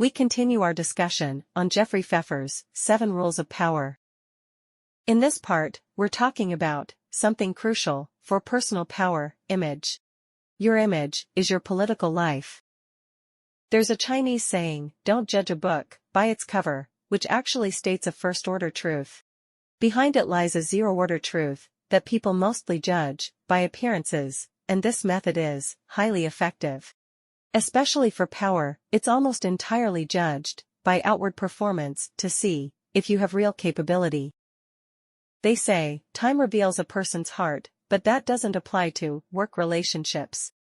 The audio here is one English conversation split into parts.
we continue our discussion on Jeffrey Pfeffer's 7 Rules of Power. In this part, we're talking about something crucial for personal power: image. Your image is your political life. There's a Chinese saying, "Don't judge a book by its cover," which actually states a first-order truth. Behind it lies a zero-order truth that people mostly judge by appearances, and this method is highly effective. Especially for power, it's almost entirely judged by outward performance to see if you have real capability. They say, time reveals a person's heart, but that doesn't apply to work relationships.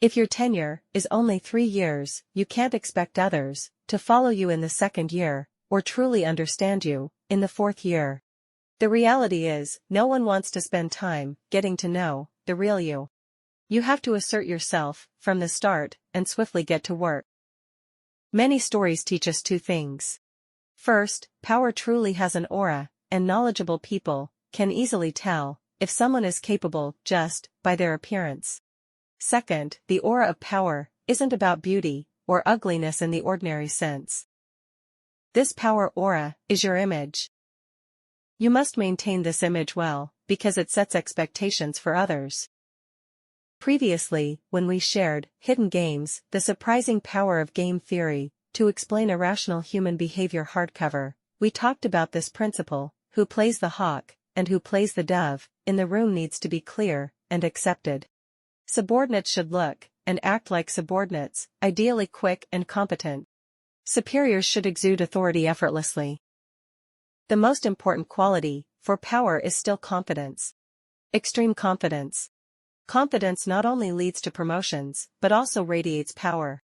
If your tenure is only 3 years, you can't expect others to follow you in the 2nd year, or truly understand you in the 4th year. The reality is, no one wants to spend time getting to know the real you. You have to assert yourself from the start and swiftly get to work. Many stories teach us 2 things. First, power truly has an aura, and knowledgeable people can easily tell if someone is capable just by their appearance. Second, the aura of power isn't about beauty or ugliness in the ordinary sense. This power aura is your image. You must maintain this image well, because it sets expectations for others. Previously, when we shared Hidden Games, the Surprising Power of Game Theory, to explain irrational human behavior hardcover, we talked about this principle: who plays the hawk and who plays the dove in the room needs to be clear and accepted. Subordinates should look and act like subordinates, ideally quick and competent. Superiors should exude authority effortlessly. The most important quality for power is still confidence. Extreme confidence. Confidence not only leads to promotions, but also radiates power.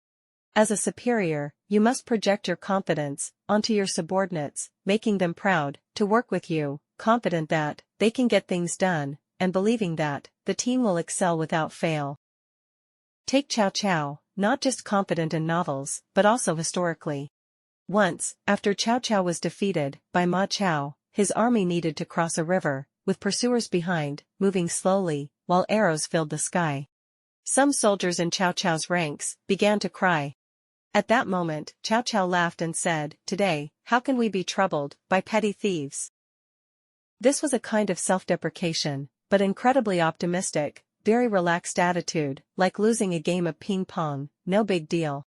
As a superior, you must project your confidence onto your subordinates, making them proud to work with you, confident that they can get things done, and believing that the team will excel without fail. Take Cao Cao, not just confident in novels, but also historically. Once, after Cao Cao was defeated by Ma Chao, his army needed to cross a river, with pursuers behind, moving slowly, while arrows filled the sky. Some soldiers in Cao Cao's ranks began to cry. At that moment, Cao Cao laughed and said, "Today, how can we be troubled by petty thieves?" This was a kind of self-deprecation, but incredibly optimistic, very relaxed attitude, like losing a game of ping-pong, no big deal.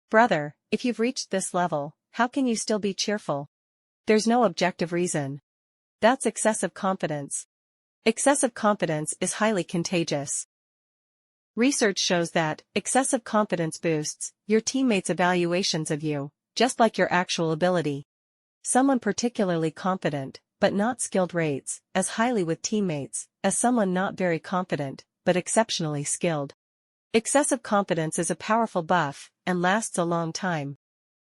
Brother, if you've reached this level, how can you still be cheerful? There's no objective reason. That's excessive confidence. Excessive confidence is highly contagious. Research shows that excessive confidence boosts your teammates' evaluations of you, just like your actual ability. Someone particularly confident, but not skilled rates as highly with teammates as someone not very confident, but exceptionally skilled. Excessive confidence is a powerful buff and lasts a long time.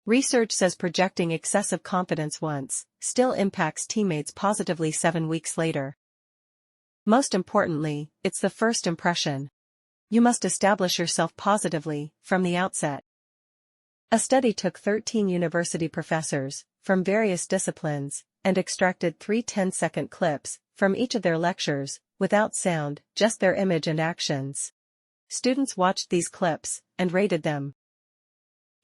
Research says projecting excessive confidence once still impacts teammates positively 7 weeks later. Most importantly, it's the first impression. You must establish yourself positively from the outset. A study took 13 university professors from various disciplines and extracted 3 10-second clips from each of their lectures, without sound, just their image and actions. Students watched these clips and rated them.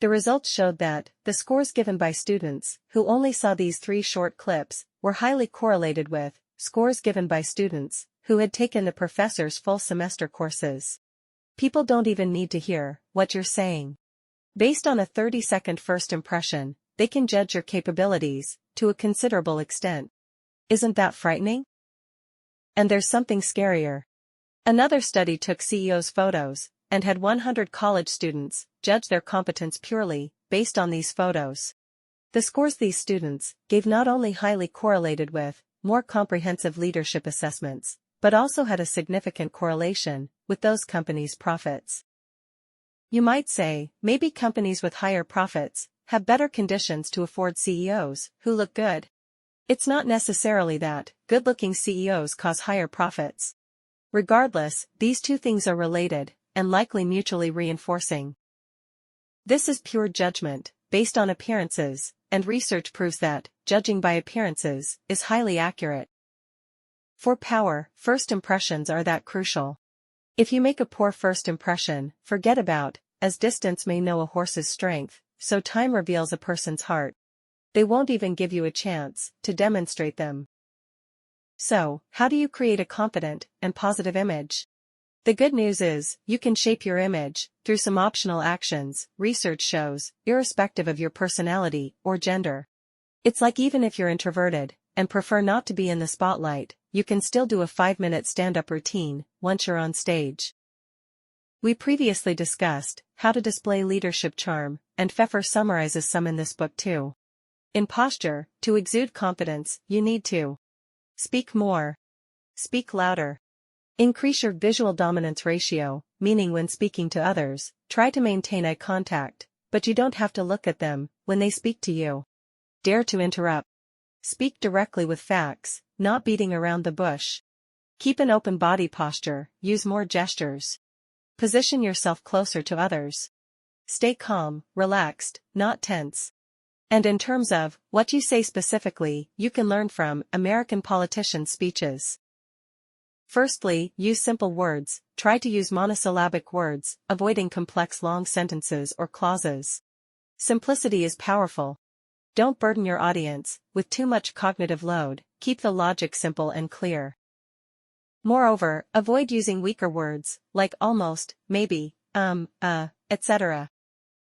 The results showed that the scores given by students who only saw these 3 short clips were highly correlated with scores given by students who had taken the professor's full semester courses. People don't even need to hear what you're saying. Based on a 30-second first impression, they can judge your capabilities to a considerable extent. Isn't that frightening? And there's something scarier. Another study took CEOs' photos and had 100 college students judge their competence purely based on these photos. The scores these students gave not only highly correlated with more comprehensive leadership assessments, but also had a significant correlation with those companies' profits. You might say, maybe companies with higher profits have better conditions to afford CEOs who look good. It's not necessarily that good-looking CEOs cause higher profits. Regardless, these 2 things are related and likely mutually reinforcing. This is pure judgment, based on appearances, and research proves that judging by appearances is highly accurate. For power, first impressions are that crucial. If you make a poor first impression, forget about, as distance may know a horse's strength, so time reveals a person's heart. They won't even give you a chance to demonstrate them. So, how do you create a confident and positive image? The good news is, you can shape your image through some optional actions, research shows, irrespective of your personality or gender. It's like even if you're introverted and prefer not to be in the spotlight, you can still do a 5-minute stand-up routine once you're on stage. We previously discussed how to display leadership charm, and Pfeffer summarizes some in this book too. In posture, to exude confidence, you need to speak more. Speak louder. Increase your visual dominance ratio, meaning when speaking to others, try to maintain eye contact, but you don't have to look at them when they speak to you. Dare to interrupt. Speak directly with facts, not beating around the bush. Keep an open body posture, use more gestures. Position yourself closer to others. Stay calm, relaxed, not tense. And in terms of what you say specifically, you can learn from American politicians' speeches. Firstly, use simple words, try to use monosyllabic words, avoiding complex long sentences or clauses. Simplicity is powerful. Don't burden your audience with too much cognitive load, keep the logic simple and clear. Moreover, avoid using weaker words, like almost, maybe, etc.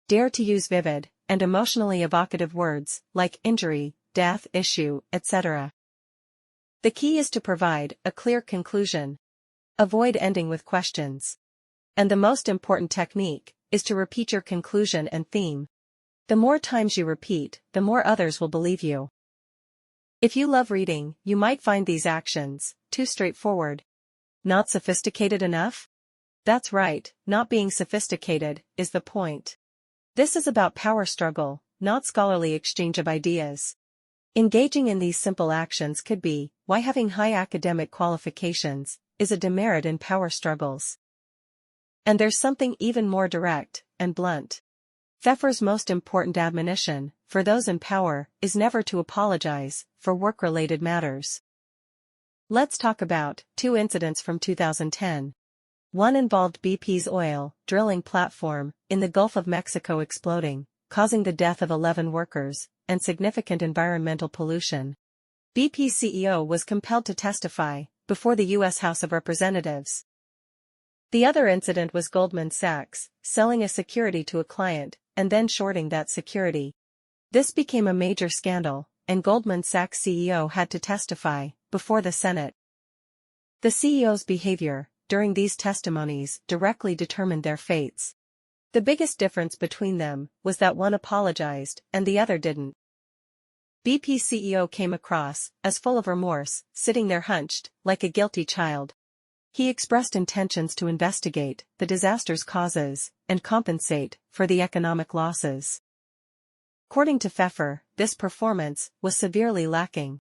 Dare to use vivid and emotionally evocative words, like injury, death, issue, etc. The key is to provide a clear conclusion. Avoid ending with questions. And the most important technique is to repeat your conclusion and theme. The more times you repeat, the more others will believe you. If you love reading, you might find these actions too straightforward. Not sophisticated enough? That's right, not being sophisticated is the point. This is about power struggle, not scholarly exchange of ideas. Engaging in these simple actions could be why having high academic qualifications is a demerit in power struggles. And there's something even more direct and blunt. Pfeffer's most important admonition for those in power is never to apologize for work-related matters. Let's talk about 2 incidents from 2010. One involved BP's oil drilling platform in the Gulf of Mexico exploding, causing the death of 11 workers and significant environmental pollution. BP's CEO was compelled to testify before the U.S. House of Representatives. The other incident was Goldman Sachs selling a security to a client and then shorting that security. This became a major scandal, and Goldman Sachs CEO had to testify before the Senate. The CEO's behavior during these testimonies directly determined their fates. The biggest difference between them was that one apologized and the other didn't. BP's CEO came across as full of remorse, sitting there hunched, like a guilty child. He expressed intentions to investigate the disaster's causes and compensate for the economic losses. According to Pfeffer, this performance was severely lacking.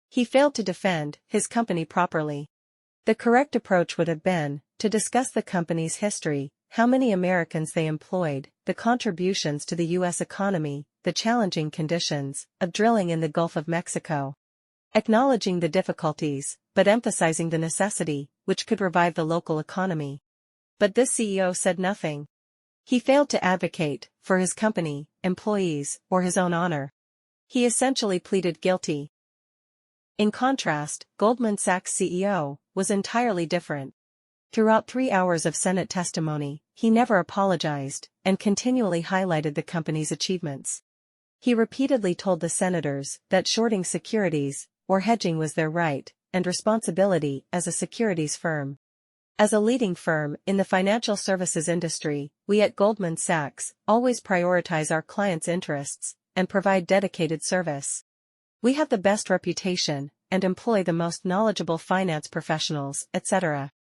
He failed to defend his company properly. The correct approach would have been to discuss the company's history, how many Americans they employed, the contributions to the U.S. economy, the challenging conditions of drilling in the Gulf of Mexico. Acknowledging the difficulties, but emphasizing the necessity, which could revive the local economy. But this CEO said nothing. He failed to advocate for his company, employees, or his own honor. He essentially pleaded guilty. In contrast, Goldman Sachs CEO was entirely different. Throughout 3 hours of Senate testimony, he never apologized and continually highlighted the company's achievements. He repeatedly told the senators that shorting securities or hedging was their right and responsibility as a securities firm. As a leading firm in the financial services industry, we at Goldman Sachs always prioritize our clients' interests and provide dedicated service. We have the best reputation and employ the most knowledgeable finance professionals, etc.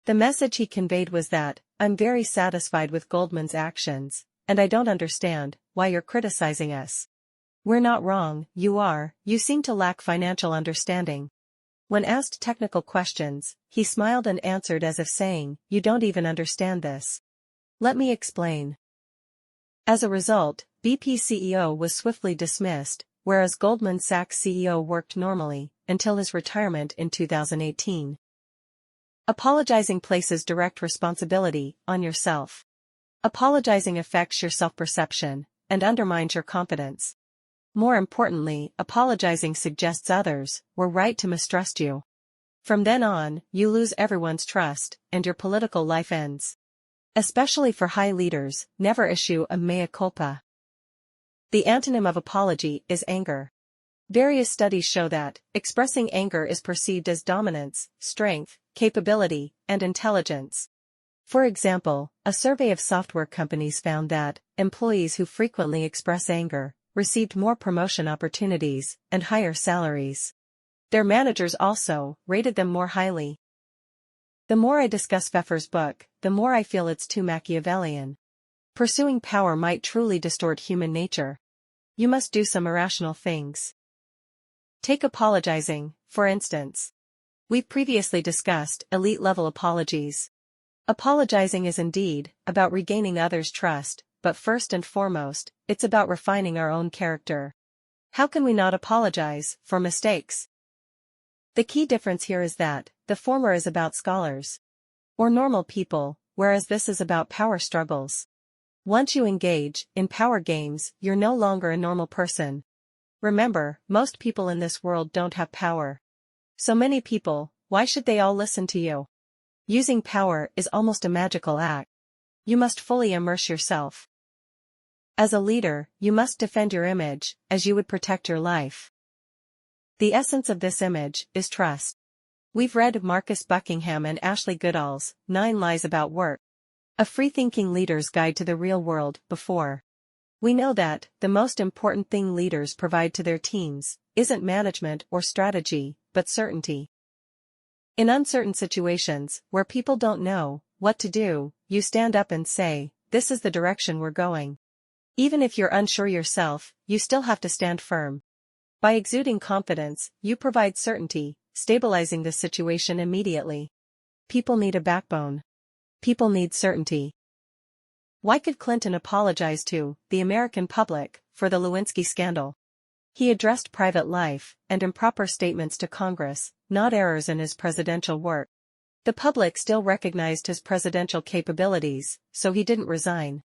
The message he conveyed was that, I'm very satisfied with Goldman's actions, and I don't understand why you're criticizing us. We're not wrong, you are, you seem to lack financial understanding. When asked technical questions, he smiled and answered as if saying, you don't even understand this. Let me explain. As a result, BP CEO was swiftly dismissed, whereas Goldman Sachs CEO worked normally until his retirement in 2018. Apologizing places direct responsibility on yourself. Apologizing affects your self-perception, and undermines your confidence. More importantly, apologizing suggests others were right to mistrust you. From then on, you lose everyone's trust, and your political life ends. Especially for high leaders, never issue a mea culpa. The antonym of apology is anger. Various studies show that expressing anger is perceived as dominance, strength, capability, and intelligence. For example, a survey of software companies found that employees who frequently express anger received more promotion opportunities and higher salaries. Their managers also rated them more highly. The more I discuss Pfeffer's book, the more I feel it's too Machiavellian. Pursuing power might truly distort human nature. You must do some irrational things. Take apologizing, for instance. We've previously discussed elite-level apologies. Apologizing is indeed about regaining others' trust, but first and foremost, it's about refining our own character. How can we not apologize for mistakes? The key difference here is that the former is about scholars or normal people, whereas this is about power struggles. Once you engage in power games, you're no longer a normal person. Remember, most people in this world don't have power. So many people, why should they all listen to you? Using power is almost a magical act. You must fully immerse yourself. As a leader, you must defend your image, as you would protect your life. The essence of this image is trust. We've read Marcus Buckingham and Ashley Goodall's 9 Lies About Work, a Freethinking Leader's Guide to the Real World, before. We know that the most important thing leaders provide to their teams isn't management or strategy, but certainty. In uncertain situations, where people don't know what to do, you stand up and say, "This is the direction we're going." Even if you're unsure yourself, you still have to stand firm. By exuding confidence, you provide certainty, stabilizing the situation immediately. People need a backbone. People need certainty. Why could Clinton apologize to the American public for the Lewinsky scandal? He addressed private life and improper statements to Congress, not errors in his presidential work. The public still recognized his presidential capabilities, so he didn't resign.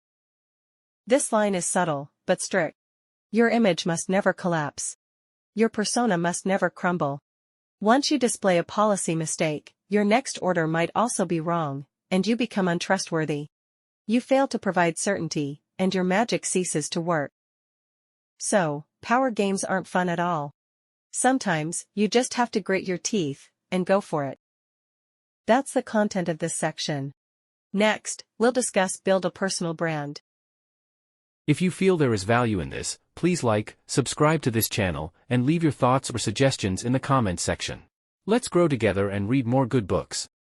This line is subtle, but strict. Your image must never collapse. Your persona must never crumble. Once you display a policy mistake, your next order might also be wrong, and you become untrustworthy. You fail to provide certainty, and your magic ceases to work. So, power games aren't fun at all. Sometimes, you just have to grit your teeth and go for it. That's the content of this section. Next, we'll discuss build a personal brand. If you feel there is value in this, please like, subscribe to this channel, and leave your thoughts or suggestions in the comments section. Let's grow together and read more good books.